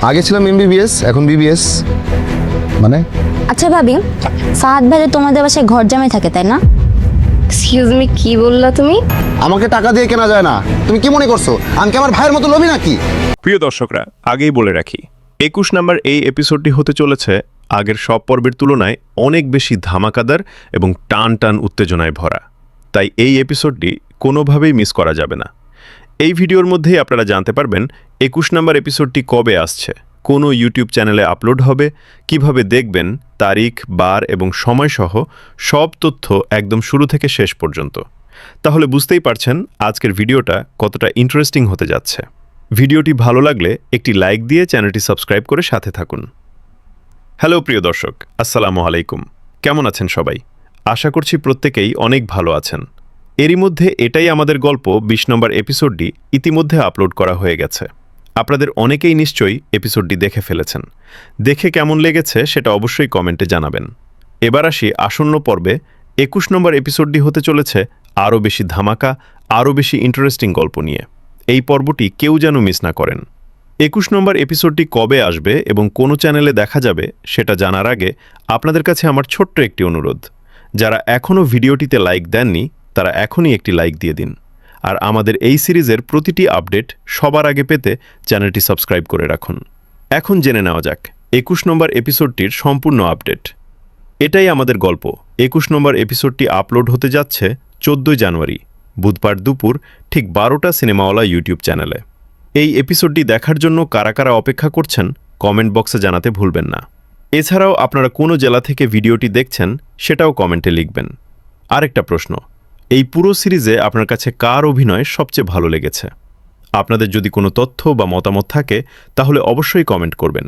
আগে ছিলাম এমবিবিএস, এখন বিবিএস। মানে আচ্ছা ভাবি, ফাহাদ ভাই তোমাদের বাসায় ঘর জামাই থাকে তাই না? এক্সকিউজ মি, কি বললা তুমি? আমাকে টাকা দিয়ে কেনা যায় না। তুমি কি মনে করছো আমি কি আমার ভাইয়ের মতো লোভী নাকি? প্রিয় দর্শকরা, আগেই বলে রাখি 21 নম্বর এই এপিসোডটি হতে চলেছে আগের সব পর্বের তুলনায় অনেক বেশি ধামাকাদার এবং টান টান উত্তেজনায় ভরা। তাই এই এপিসোডটি কোনোভাবেই মিস করা যাবে না। এই ভিডিওর মধ্যেই আপনারা জানতে পারবেন 21 নম্বর এপিসোডটি কবে আসছে, কোনো ইউটিউব চ্যানেলে আপলোড হবে, কিভাবে দেখবেন, তারিখ, বার এবং সময়সহ সব তথ্য একদম শুরু থেকে শেষ পর্যন্ত। তাহলে বুঝতেই পারছেন আজকের ভিডিওটা কতটা ইন্টারেস্টিং হতে যাচ্ছে। ভিডিওটি ভালো লাগলে একটি লাইক দিয়ে চ্যানেলটি সাবস্ক্রাইব করে সাথে থাকুন। হ্যালো প্রিয় দর্শক, আসসালামু আলাইকুম। কেমন আছেন সবাই? আশা করছি প্রত্যেকেই অনেক ভালো আছেন। এরই মধ্যে এটাই আমাদের গল্প 20 নম্বর এপিসোডটি ইতিমধ্যে আপলোড করা হয়ে গেছে। আপনাদের অনেকেই নিশ্চয়ই এপিসোডটি দেখে ফেলেছেন। দেখে কেমন লেগেছে সেটা অবশ্যই কমেন্টে জানাবেন। এবার আসি আসন্ন পর্বে। 21 নম্বর এপিসোডটি হতে চলেছে আরও বেশি ধামাকা, আরও বেশি ইন্টারেস্টিং গল্প নিয়ে। এই পর্বটি কেউ যেন মিস না করেন। 21 নম্বর এপিসোডটি কবে আসবে এবং কোন চ্যানেলে দেখা যাবে সেটা জানার আগে আপনাদের কাছে আমার ছোট্ট একটি অনুরোধ। যারা এখনও ভিডিওটিতে লাইক দেননি তারা এখনই একটি লাইক দিয়ে দিন। আর আমাদের এই সিরিজের প্রতিটি আপডেট সবার আগে পেতে চ্যানেলটি সাবস্ক্রাইব করে রাখুন। এখন জেনে নেওয়া যাক 21 নম্বর এপিসোডটির সম্পূর্ণ আপডেট। এটাই আমাদের গল্প। 21 নম্বর এপিসোডটি আপলোড হতে যাচ্ছে 14 জানুয়ারি, বুধবার দুপুর ঠিক 12টা সিনেমাওয়ালা ইউটিউব চ্যানেলে। এই এপিসোডটি দেখার জন্য কারা কারা অপেক্ষা করছেন কমেন্ট বক্সে জানাতে ভুলবেন না। এছাড়াও আপনারা কোন জেলা থেকে ভিডিওটি দেখছেন সেটাও কমেন্টে লিখবেন। আরেকটা প্রশ্ন, এই পুরো সিরিজে আপনার কাছে কার অভিনয় সবচেয়ে ভালো লেগেছে? আপনাদের যদি কোনো তথ্য বা মতামত থাকে তাহলে অবশ্যই কমেন্ট করবেন।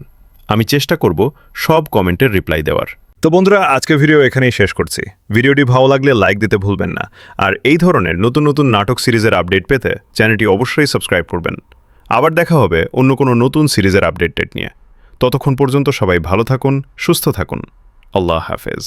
আমি চেষ্টা করব সব কমেন্টের রিপ্লাই দেওয়ার। তো বন্ধুরা, আজকের ভিডিও এখানেই শেষ করছি। ভিডিওটি ভালো লাগলে লাইক দিতে ভুলবেন না। আর এই ধরনের নতুন নতুন নাটক সিরিজের আপডেট পেতে চ্যানেলটি অবশ্যই সাবস্ক্রাইব করবেন। আবার দেখা হবে অন্য কোনো নতুন সিরিজের আপডেট নিয়ে। ততক্ষণ পর্যন্ত সবাই ভালো থাকুন, সুস্থ থাকুন। আল্লাহ হাফেজ।